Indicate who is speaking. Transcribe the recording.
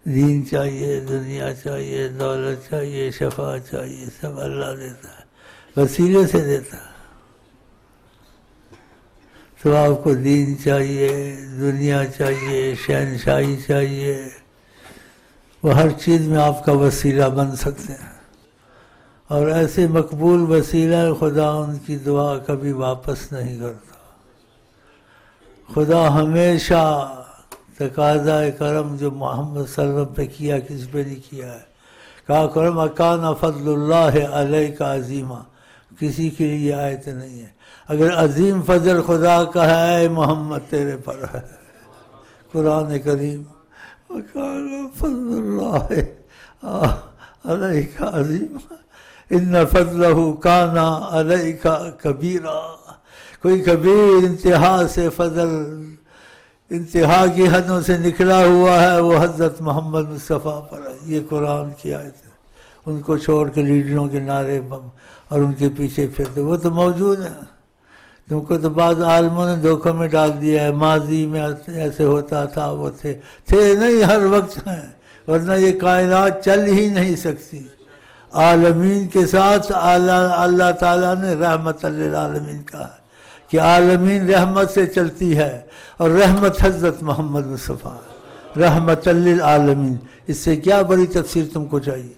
Speaker 1: دین چاہیے، دنیا چاہیے، دولت چاہیے، شفا چاہیے، سب اللہ دیتا ہے، وسیلے سے دیتا ہے۔ تو آپ کو دین چاہیے، دنیا چاہیے، شہنشاہی چاہیے، وہ ہر چیز میں آپ کا وسیلہ بن سکتے ہیں، اور ایسے مقبول وسیلہ خدا ان کی دعا کبھی واپس نہیں کرتا۔ خدا ہمیشہ تقاضا کرم جو محمد صلی اللہ علیہ وسلم پہ کیا کس پہ نہیں کیا ہے، کہا کرم اکان فضل اللہ علیک عظیمہ، کسی کے لیے آیت نہیں ہے۔ اگر عظیم فضل خدا کا ہے اے محمد تیرے پر ہے، قرآن کریم وَكَانَ فَضْلُ اللَّهِ عَلَيْكَ عَظِيمًا إِنَّ فَضْلَهُ كَانَ عَلَيْكَ كَبِيرًا۔ کوئی کبیر انتہا سے فضل، انتہا کی حدوں سے نکلا ہوا ہے، وہ حضرت محمد مصطفیٰ پر ہے۔ یہ قرآن کی آیت ہے۔ ان کو چھوڑ کے لیڈروں کے نعرے اور ان کے پیچھے پھرتے، وہ تو موجود ہیں۔ تم کو تو بعض عالموں نے دھوکے میں ڈال دیا ہے، ماضی میں ایسے ہوتا تھا، وہ تھے نہیں، ہر وقت ہیں، ورنہ یہ کائنات چل ہی نہیں سکتی۔ عالمین کے ساتھ اللہ تعالیٰ نے رحمت للعالمین کہا ہے کہ عالمین رحمت سے چلتی ہے، اور رحمت حضرت محمد مصطفیٰ رحمت للعالمین، اس سے کیا بڑی تفسیر تم کو چاہیے؟